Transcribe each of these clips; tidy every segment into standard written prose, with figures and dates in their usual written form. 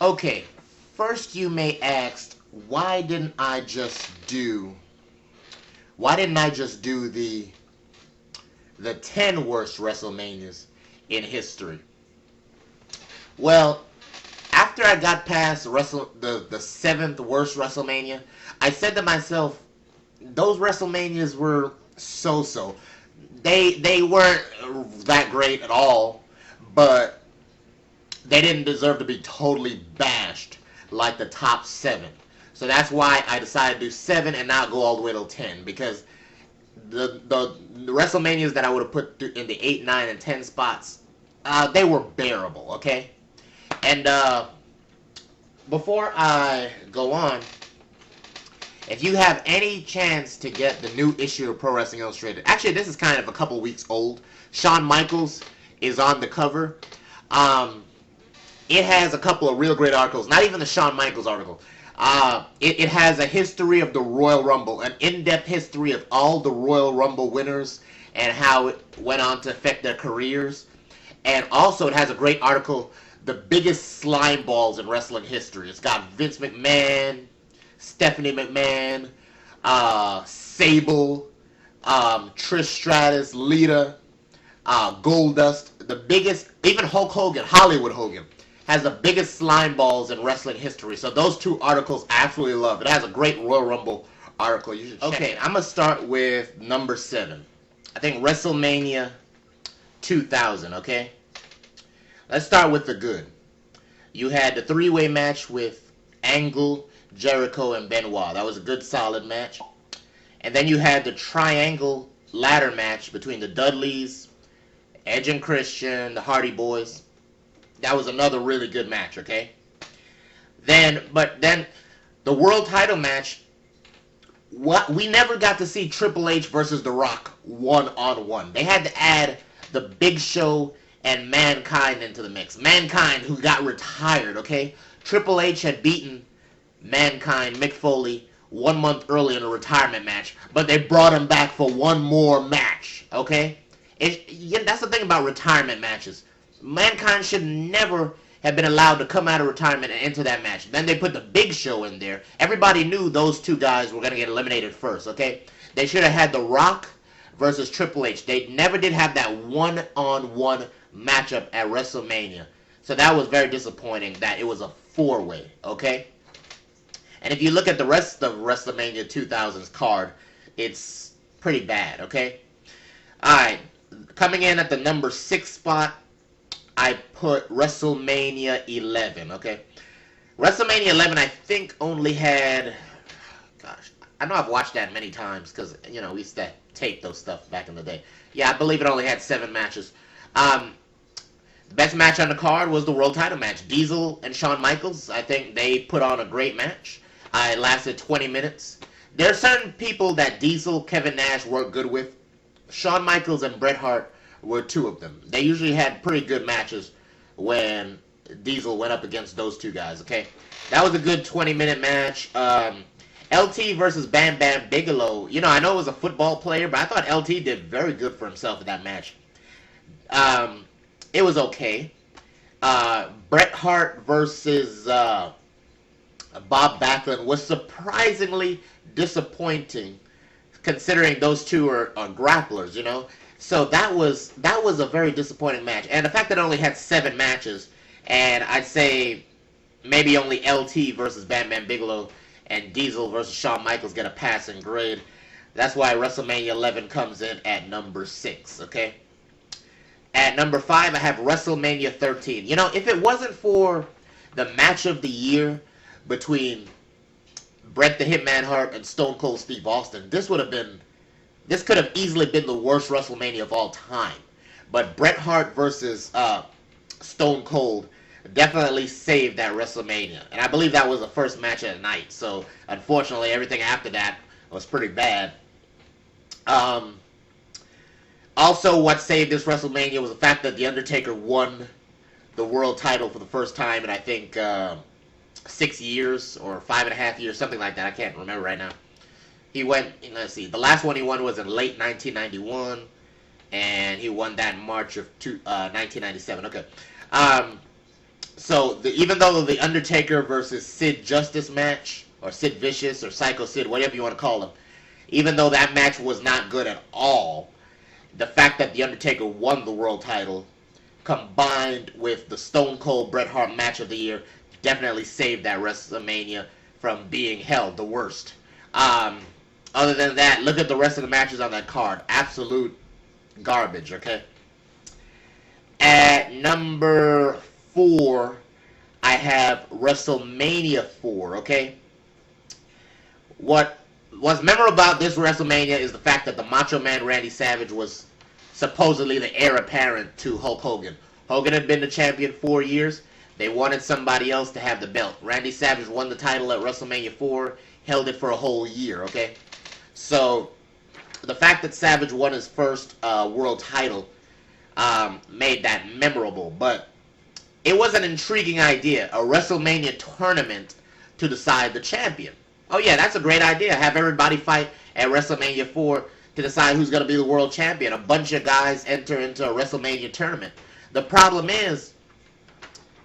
Okay, first you may ask, why didn't I just do the 10 worst WrestleManias in history? Well, after I got past the seventh worst WrestleMania, I said to myself, those WrestleManias were so. They weren't that great at all, but they didn't deserve to be totally bashed like the top seven. So that's why I decided to do seven and not go all the way to 10, because the WrestleManias that I would have put in the 8, 9, and 10 spots, they were bearable. Okay, and before I go on, if you have any chance to get the new issue of Pro Wrestling Illustrated, actually this is kind of a couple weeks old. Shawn Michaels is on the cover. It has a couple of real great articles. Not even the Shawn Michaels article. It has a history of the Royal Rumble, an in-depth history of all the Royal Rumble winners and how it went on to affect their careers. And also it has a great article, the biggest slime balls in wrestling history. It's got Vince McMahon, Stephanie McMahon, Sable, Trish Stratus, Lita, Goldust, the biggest, even Hulk Hogan, Hollywood Hogan, has the biggest slime balls in wrestling history. So those two articles I absolutely love. It has a great Royal Rumble article. You should check it. I'm going to start with number 7. I think WrestleMania 2000, okay? Let's start with the good. You had the three-way match with Angle, Jericho, and Benoit. That was a good, solid match. And then you had the triangle ladder match between the Dudleys, Edge and Christian, the Hardy Boys. That was another really good match, okay? But then the world title match, we never got to see Triple H versus The Rock one-on-one. They had to add the Big Show and Mankind into the mix. Mankind, who got retired, okay? Triple H had beaten Mankind, Mick Foley, 1 month earlier in a retirement match, but they brought him back for one more match, okay? That's the thing about retirement matches. Mankind should never have been allowed to come out of retirement and enter that match. Then they put the Big Show in there. Everybody knew those two guys were going to get eliminated first, okay? They should have had The Rock versus Triple H. They never did have that one-on-one matchup at WrestleMania. So that was very disappointing that it was a 4-way, okay? And if you look at the rest of WrestleMania 2000's card, it's pretty bad, okay? Alright, coming in at the number 6 spot, I put WrestleMania 11, okay? WrestleMania 11, I think, only had... Gosh, I know I've watched that many times because, we used to tape those stuff back in the day. Yeah, I believe it only had 7 matches. The best match on the card was the world title match. Diesel and Shawn Michaels, I think they put on a great match. It lasted 20 minutes. There are certain people that Diesel, Kevin Nash worked good with. Shawn Michaels and Bret Hart were 2 of them. They usually had pretty good matches when Diesel went up against those 2 guys, okay? That was a good 20-minute match. LT versus Bam Bam Bigelow. I know it was a football player, but I thought LT did very good for himself in that match. It was okay. Bret Hart versus Bob Backlund was surprisingly disappointing, considering those 2 are grapplers, So that was a very disappointing match. And the fact that it only had 7 matches, and I'd say maybe only LT versus Bam Bam Bigelow and Diesel versus Shawn Michaels get a passing grade. That's why WrestleMania 11 comes in at number 6, okay? At number 5, I have WrestleMania 13. If it wasn't for the match of the year between Bret the Hitman Hart and Stone Cold Steve Austin, this could have easily been the worst WrestleMania of all time. But Bret Hart versus Stone Cold definitely saved that WrestleMania. And I believe that was the first match of the night. So, unfortunately, everything after that was pretty bad. Also, what saved this WrestleMania was the fact that The Undertaker won the world title for the first time in, I think, 6 years or 5.5 years, something like that. I can't remember right now. He went, let's see, the last one he won was in late 1991, and he won that in March of 1997. Okay. So even though the Undertaker versus Sid Justice match, or Sid Vicious, or Psycho Sid, whatever you want to call him, even though that match was not good at all, the fact that the Undertaker won the world title, combined with the Stone Cold Bret Hart match of the year, definitely saved that WrestleMania from being held the worst. Um, Other than that, look at the rest of the matches on that card. Absolute garbage, okay? At number 4, I have WrestleMania 4, okay? What's memorable about this WrestleMania is the fact that the Macho Man Randy Savage was supposedly the heir apparent to Hulk Hogan. Hogan had been the champion 4 years. They wanted somebody else to have the belt. Randy Savage won the title at WrestleMania 4, held it for a whole year, okay? So, the fact that Savage won his first world title made that memorable. But it was an intriguing idea, a WrestleMania tournament to decide the champion. Oh yeah, that's a great idea. Have everybody fight at WrestleMania 4 to decide who's going to be the world champion. A bunch of guys enter into a WrestleMania tournament. The problem is,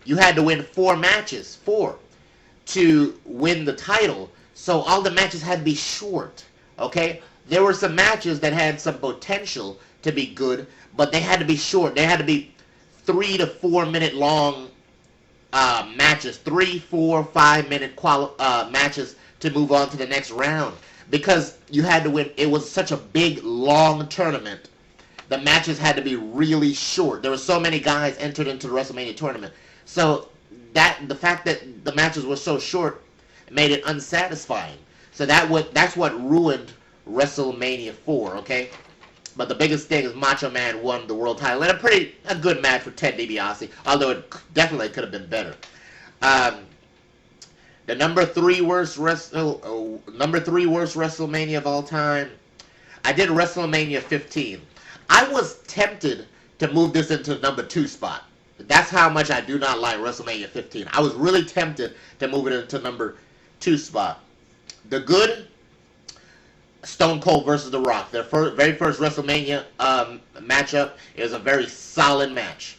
you had to win 4 matches, to win the title. So all the matches had to be short, okay? There were some matches that had some potential to be good, but they had to be short. They had to be 3 to 4 minute long matches, 3, 4, 5 minute matches to move on to the next round, because you had to win. It was such a big, long tournament. The matches had to be really short. There were so many guys entered into the WrestleMania tournament, so that the fact that the matches were so short made it unsatisfying. So that's what ruined WrestleMania 4. Okay. But the biggest thing is Macho Man won the world title in a good match with Ted DiBiase, although it definitely could have been better. The number 3 worst WrestleMania of all time. I did WrestleMania 15. I was tempted to move this into the number 2 spot. That's how much I do not like WrestleMania 15. I was really tempted to move it into number 2 spot. The good, Stone Cold versus The Rock. Their very first WrestleMania matchup is a very solid match.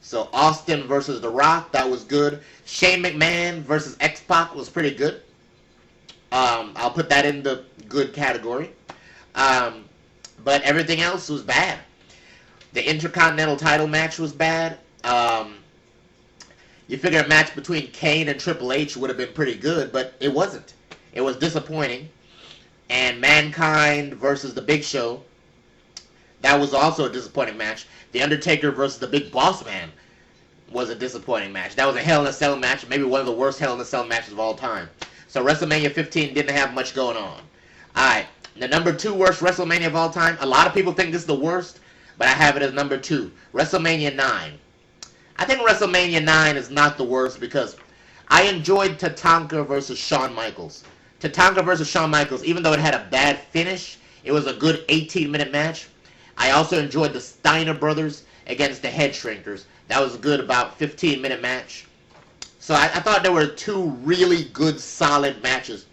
So Austin versus The Rock, that was good. Shane McMahon versus X-Pac was pretty good. I'll put that in the good category. But everything else was bad. The Intercontinental title match was bad. You figure a match between Kane and Triple H would have been pretty good, but it wasn't. It was disappointing. And Mankind versus The Big Show, that was also a disappointing match. The Undertaker versus The Big Boss Man was a disappointing match. That was a Hell in a Cell match, maybe one of the worst Hell in a Cell matches of all time. So WrestleMania 15 didn't have much going on. Alright, the number 2 worst WrestleMania of all time. A lot of people think this is the worst, but I have it as number 2. WrestleMania 9. I think WrestleMania 9 is not the worst because I enjoyed Tatanka versus Shawn Michaels. Tatanka versus Shawn Michaels, even though it had a bad finish, it was a good 18-minute match. I also enjoyed the Steiner brothers against the Head Shrinkers. That was a good about 15-minute match. So I thought there were 2 really good, solid matches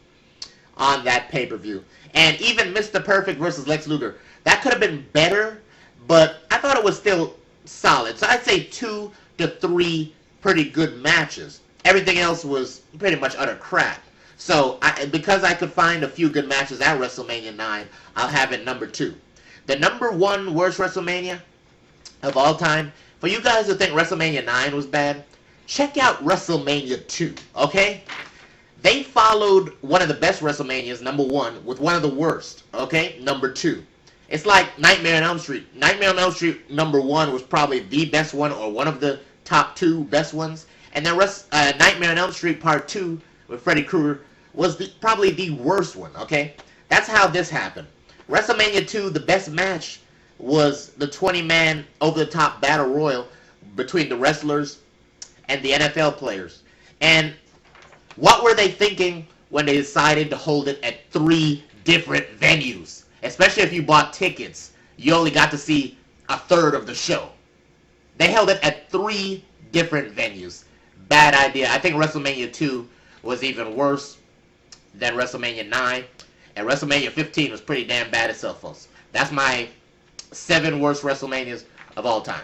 on that pay-per-view. And even Mr. Perfect versus Lex Luger, that could have been better, but I thought it was still solid. So I'd say 2 to 3 pretty good matches. Everything else was pretty much utter crap. So because I could find a few good matches at WrestleMania 9, I'll have it number 2. The number 1 worst WrestleMania of all time, for you guys who think WrestleMania 9 was bad, check out WrestleMania 2, okay? They followed one of the best WrestleManias, number 1, with one of the worst, okay? Number 2. It's like Nightmare on Elm Street. Nightmare on Elm Street number 1 was probably the best one, or one of the top 2 best ones. And then Nightmare on Elm Street Part 2 with Freddy Krueger was probably the worst one, okay? That's how this happened. WrestleMania 2, the best match was the 20-man over-the-top battle royal between the wrestlers and the NFL players. And what were they thinking when they decided to hold it at 3 different venues? Especially if you bought tickets, you only got to see a third of the show. They held it at 3 different venues. Bad idea. I think WrestleMania 2 was even worse than WrestleMania 9. And WrestleMania 15 was pretty damn bad itself, folks. That's my 7 worst WrestleManias of all time.